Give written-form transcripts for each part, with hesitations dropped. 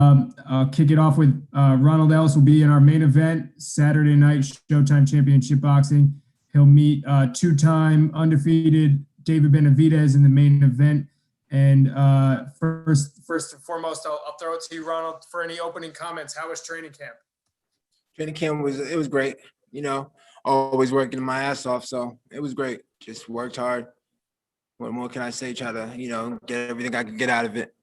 I'll kick it off with Ronald Ellis will be in our main event Saturday night, Showtime Championship Boxing. He'll meet two-time undefeated David Benavidez in the main event. And first and foremost, I'll throw it to you, Ronald, for any opening comments. How was training camp? Training camp was great. You know, always working my ass off, so it was great. Just worked hard. What more can I say? Try to, get everything I could get out of it.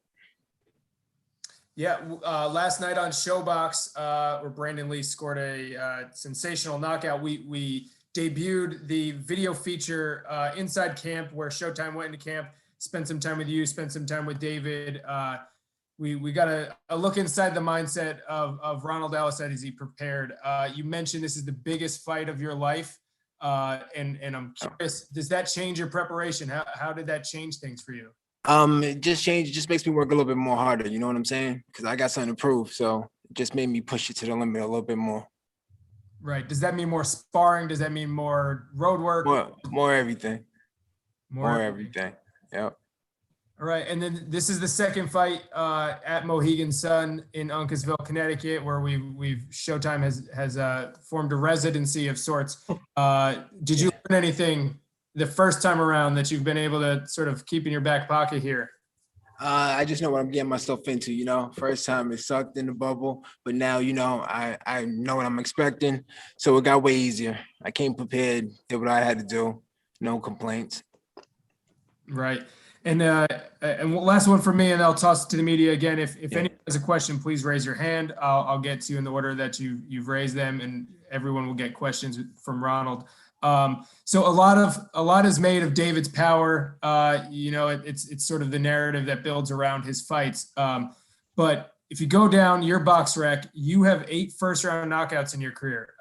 Yeah, last night on ShowBox, where Brandon Lee scored a sensational knockout, we debuted the video feature Inside Camp, where Showtime went into camp, spent some time with you, spent some time with David. We got a look inside the mindset of Ronald Ellis as he prepared. You mentioned this is the biggest fight of your life, and I'm curious, does that change your preparation? How did that change things for you? It just makes me work a little bit more harder, you know what I'm saying? Because I got something to prove, so it just made me push it to the limit a little bit more. Right. Does that mean more sparring? Does that mean more road work? More everything. More everything. Yep. All right. And then this is the second fight at Mohegan Sun in Uncasville, Connecticut, where we've Showtime has formed a residency of sorts. Did you learn anything the first time around that you've been able to sort of keep in your back pocket here? I just know what I'm getting myself into, First time it sucked in the bubble, but now, I know what I'm expecting. So it got way easier. I came prepared, did what I had to do. No complaints. Right. And last one for me, and I'll toss it to the media again. If anyone has a question, please raise your hand. I'll get to you in the order that you've raised them, and everyone will get questions from Ronald. So a lot is made of David's power. It's sort of the narrative that builds around his fights. But if you go down your box rec, you have 8 first-round knockouts in your career,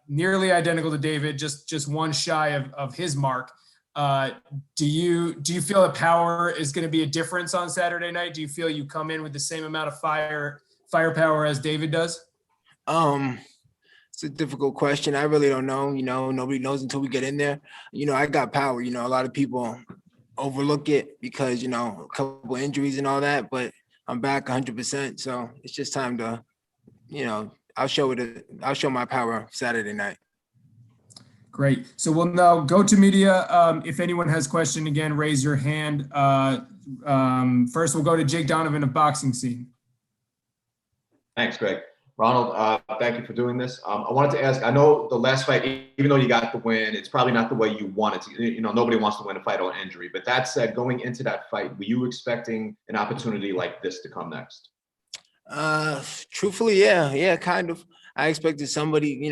nearly identical to David, just one shy of his mark. Do you feel that power is going to be a difference on Saturday night? Do you feel you come in with the same amount of firepower as David does? It's a difficult question. I really don't know. Nobody knows until we get in there. I got power. A lot of people overlook it because, a couple injuries and all that, but I'm back 100%. So it's just time to, I'll show my power Saturday night. Great. So we'll now go to media. If anyone has a question, again, raise your hand. First, we'll go to Jake Donovan of Boxing Scene. Thanks, Greg. Ronald, thank you for doing this. I wanted to ask, I know the last fight, even though you got the win, it's probably not the way you wanted to. Nobody wants to win a fight on injury. But that said, going into that fight, were you expecting an opportunity like this to come next? Truthfully, yeah, kind of. I expected somebody,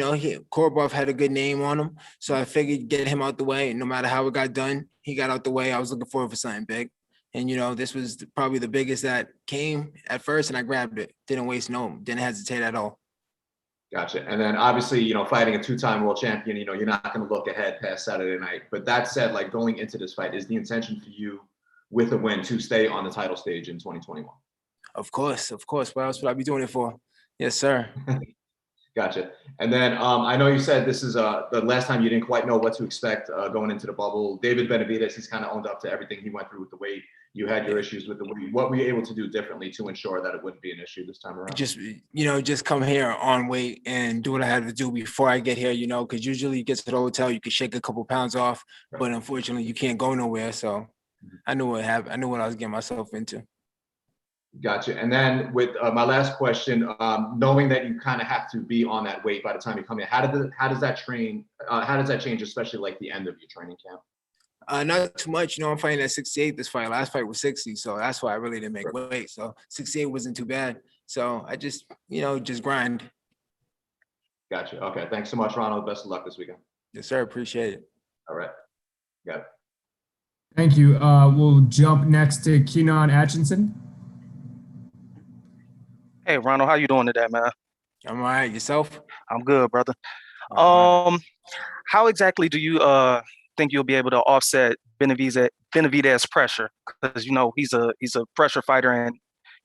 Korobov had a good name on him. So I figured get him out the way. And no matter how it got done, he got out the way. I was looking forward for something big. And, this was probably the biggest that came at first, and I grabbed it. Didn't hesitate at all. Gotcha. And then obviously, fighting a 2-time world champion, you're not going to look ahead past Saturday night. But that said, going into this fight, is the intention for you with a win to stay on the title stage in 2021? Of course. What else would I be doing it for? Yes, sir. Gotcha. And then I know you said this is the last time you didn't quite know what to expect going into the bubble. David Benavidez, he's kind of owned up to everything he went through with the weight. You had your issues with the weight. What were you able to do differently to ensure that it wouldn't be an issue this time around? Just come here on weight and do what I had to do before I get here, because usually you get to the hotel, you can shake a couple pounds off, right. But unfortunately you can't go nowhere. So I knew what happened. I knew what I was getting myself into. Gotcha. And then with my last question, knowing that you kind of have to be on that weight by the time you come in, how does that change, especially the end of your training camp? Not too much. I'm fighting at 68 this fight. Last fight was 60, so that's why I really didn't make weight. So 68 wasn't too bad. So I just grind. Gotcha. Okay. Thanks so much, Ronald. Best of luck this weekend. Yes, sir. Appreciate it. All right. Got it. Thank you. We'll jump next to Keenan Atchison. Hey, Ronald, how you doing today, man? I'm all right. Yourself? I'm good, brother. How exactly do you think you'll be able to offset Benavidez pressure? Because he's a pressure fighter and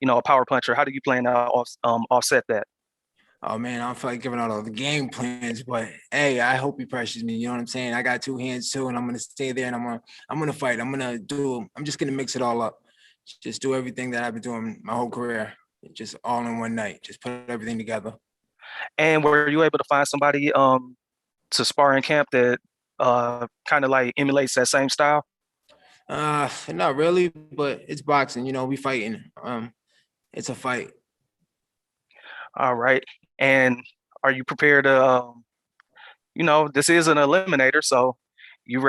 a power puncher. How do you plan to offset that? Oh man, I don't feel like giving out all the game plans, but hey, I hope he pressures me. You know what I'm saying? I got 2 hands too, and I'm gonna stay there and I'm gonna fight. I'm just gonna mix it all up. Just do everything that I've been doing my whole career. just all in one night, just put everything together. And were you able to find somebody to spar in camp that kind of like emulates that same style? Not really, but it's boxing. We fighting. It's a fight. All right. And are you prepared to, this is an eliminator, so you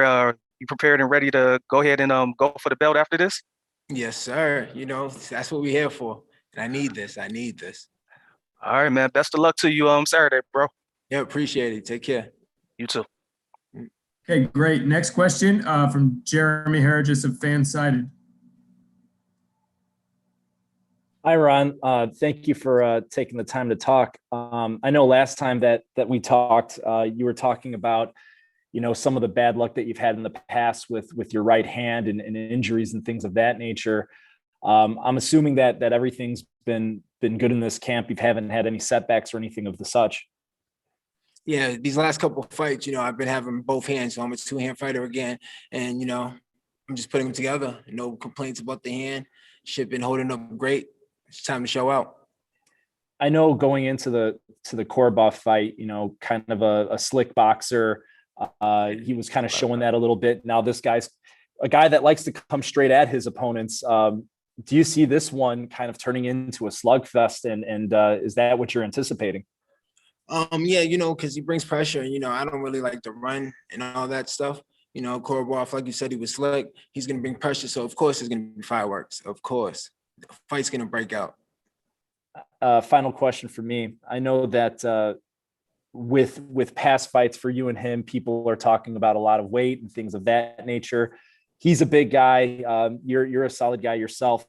prepared and ready to go ahead and go for the belt after this? Yes, sir. That's what we're here for. And I need this. All right, man. Best of luck to you Saturday, bro. Yeah, appreciate it. Take care. You too. Okay, great. Next question from Jeremy Harris of Fansided. Hi, Ron. Thank you for taking the time to talk. I know last time that we talked, you were talking about, some of the bad luck that you've had in the past with your right hand and injuries and things of that nature. I'm assuming that everything's been good in this camp. You haven't had any setbacks or anything of the such. Yeah, these last couple of fights, I've been having both hands, so I'm a two-hand fighter again. And, I'm just putting them together. No complaints about the hand. Shit been holding up great. It's time to show out. I know going into the Korobov fight, kind of a slick boxer. He was kind of showing that a little bit. Now this guy's a guy that likes to come straight at his opponents. Do you see this one kind of turning into a slugfest? And is that what you're anticipating? Yeah, because he brings pressure. I don't really like to run and all that stuff. Korobov, like you said, he was slick. He's going to bring pressure. So, of course, there's going to be fireworks. Of course. The fight's going to break out. Final question for me. I know that with past fights for you and him, people are talking about a lot of weight and things of that nature. He's a big guy. You're a solid guy yourself.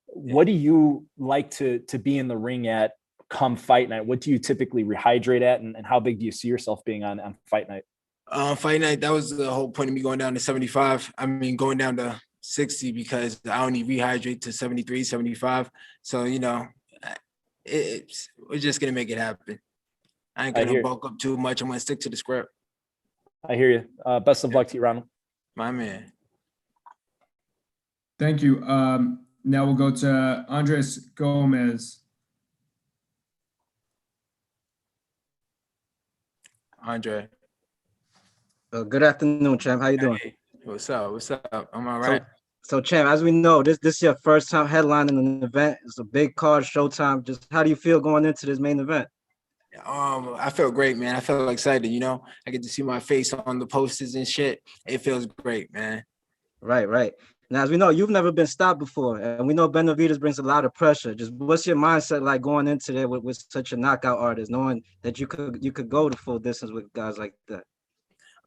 What do you like to be in the ring at come fight night? What do you typically rehydrate at, and how big do you see yourself being on fight night? Fight night, that was the whole point of me going down to 75. I mean, going down to 60 because I only rehydrate to 73, 75. So, we're just going to make it happen. I ain't going to bulk up too much. I'm going to stick to the script. I hear you. Best of luck to you, Ronald. My man. Thank you. Now we'll go to Andres Gomez. Andre. Good afternoon, champ. How you doing? Hey, what's up? I'm all right. So, champ, as we know, this is your first time headlining an event. It's a big card, Showtime. Just how do you feel going into this main event? I feel great, man. I feel excited. I get to see my face on the posters and shit. It feels great, man. Right. Now, as we know, you've never been stopped before, and we know Benavidez brings a lot of pressure. Just what's your mindset like going into there with such a knockout artist, knowing that you could go the full distance with guys like that?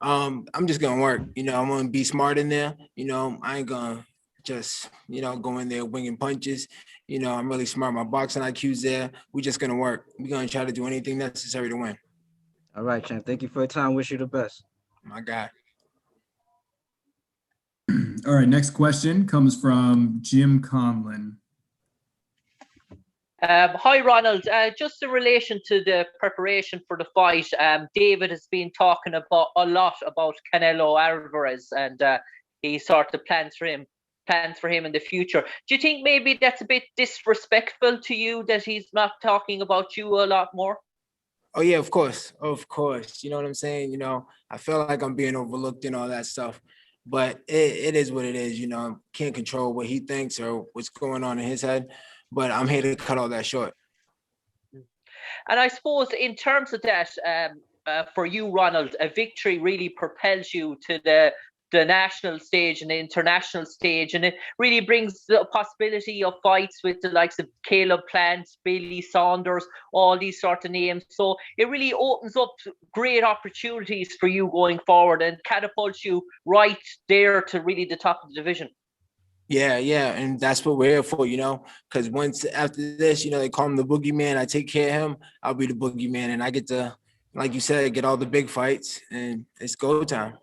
I'm just gonna work. I'm gonna be smart in there. I ain't gonna just go in there winging punches. I'm really smart. My boxing IQ's there. We're just gonna work. We're gonna try to do anything necessary to win. All right, champ. Thank you for your time. Wish you the best. My guy. All right, next question comes from Jim Conlon. Hi, Ronald. Just in relation to the preparation for the fight, David has been talking about a lot about Canelo Alvarez, and he sort of plans for him in the future. Do you think maybe that's a bit disrespectful to you that he's not talking about you a lot more? Oh yeah, of course. You know what I'm saying? I feel like I'm being overlooked and all that stuff. But it is what it is, can't control what he thinks or what's going on in his head. But I'm here to cut all that short. And I suppose in terms of that, for you, Ronald, a victory really propels you to the national stage and the international stage, and it really brings the possibility of fights with the likes of Caleb Plant, Billy Saunders, all these sort of names. So it really opens up great opportunities for you going forward and catapults you right there to really the top of the division. Yeah, and that's what we're here for, because once after this, they call him the boogeyman. I take care of him. I'll be the boogeyman, and I get to, like you said, get all the big fights, and it's go time.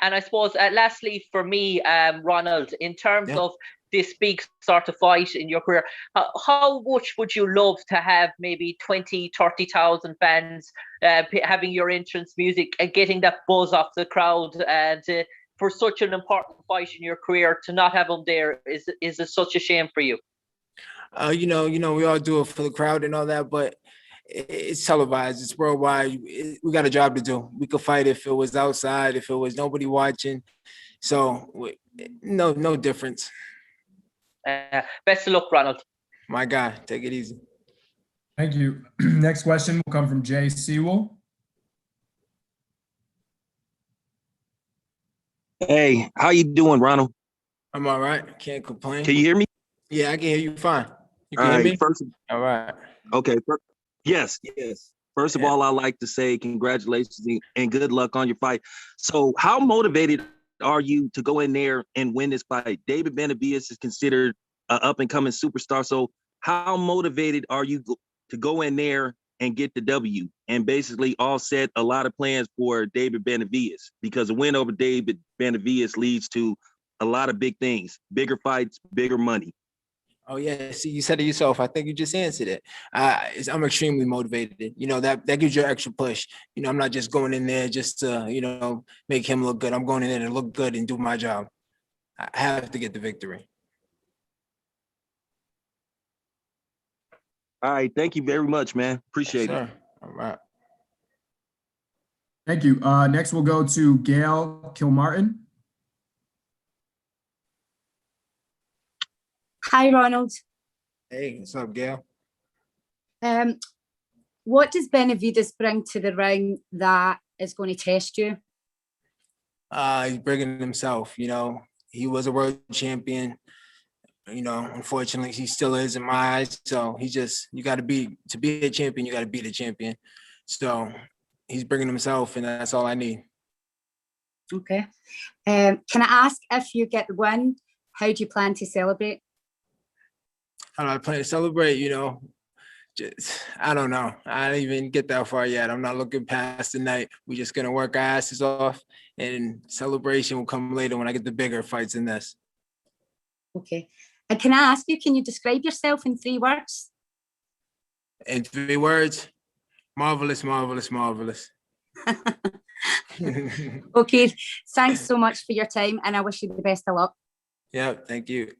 And I suppose, lastly, for me, Ronald, in terms of this big sort of fight in your career, how much would you love to have maybe 20, 30,000 fans having your entrance music and getting that buzz off the crowd? And for such an important fight in your career, to not have them there is such a shame for you? We all do it for the crowd and all that, but it's televised. It's worldwide. We got a job to do. We could fight if it was outside, if it was nobody watching. So no difference. Best of luck, Ronald. My guy, take it easy. Thank you. Next question will come from Jay Sewell. Hey, how you doing, Ronald? I'm all right. Can't complain. Can you hear me? Yeah, I can hear you fine. You All can right. hear me? First, All right. okay. Yes. First of all, I like to say congratulations and good luck on your fight. So, how motivated are you to go in there and win this fight? David Benavidez is considered an up and coming superstar. So, how motivated are you to go in there and get the W and basically offset a lot of plans for David Benavidez? Because a win over David Benavidez leads to a lot of big things, bigger fights, bigger money. Oh yeah, see, you said it yourself. I think you just answered it. I'm extremely motivated. That gives you an extra push. I'm not just going in there just to make him look good. I'm going in there to look good and do my job. I have to get the victory. All right, thank you very much, man. Appreciate it. All right. Thank you. Next, we'll go to Gail Kilmartin. Hi, Ronald. Hey, what's up, Gail? What does Benavidez bring to the ring that is going to test you? He's bringing himself. He was a world champion. Unfortunately, he still is in my eyes. So you got to be a champion. You got to beat a champion. So he's bringing himself, and that's all I need. Okay. Can I ask, if you get the win, how do you plan to celebrate? How do I plan to celebrate? I don't know. I didn't even get that far yet. I'm not looking past the night. We're just gonna work our asses off, and celebration will come later when I get the bigger fights in this. Okay. And can I ask you, can you describe yourself in 3 words? In 3 words, marvelous, marvelous, marvelous. Okay. Thanks so much for your time, and I wish you the best of luck. Yeah, thank you.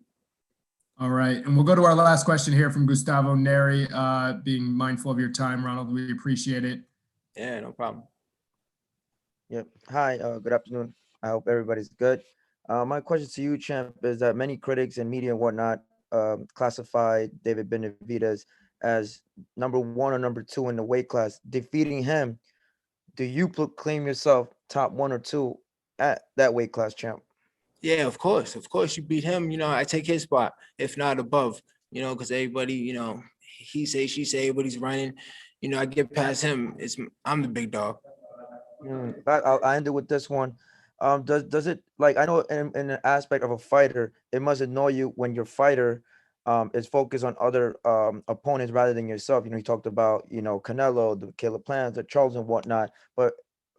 All right. And we'll go to our last question here from Gustavo Neri. Being mindful of your time, Ronald, we appreciate it. Yeah, no problem. Yep. Hi, good afternoon. I hope everybody's good. My question to you, champ, is that many critics and media and whatnot classify David Benavidez as number 1 or number 2 in the weight class. Defeating him, do you proclaim yourself top 1 or 2 at that weight class, champ? Yeah, of course. Of course, you beat him. I take his spot, if not above, because everybody, he say, she say, everybody's running. I get past him. I'm the big dog. I'll end it with this one. Does it, like, I know in an aspect of a fighter, it must annoy you when your fighter is focused on other opponents rather than yourself. You talked about, Canelo, the Caleb Plants, the Charles and whatnot. But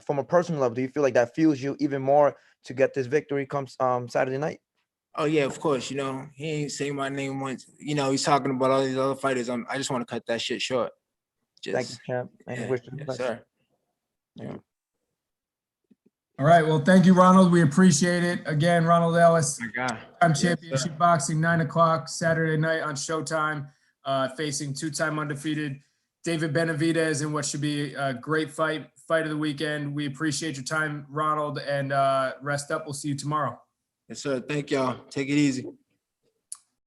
from a personal level, do you feel like that fuels you even more to get this victory comes Saturday night? Oh yeah, of course. He ain't saying my name once. He's talking about all these other fighters. I just want to cut that shit short. Thank you, champ. And wish you the best. Sir. Yeah. All right. Well, thank you, Ronald. We appreciate it. Again, Ronald Ellis, My God. Showtime Championship Boxing, 9 o'clock Saturday night on Showtime, facing 2-time undefeated David Benavidez in what should be a great fight of the weekend. We appreciate your time, Ronald, and rest up. We'll see you tomorrow. Yes, sir. Thank y'all. Take it easy.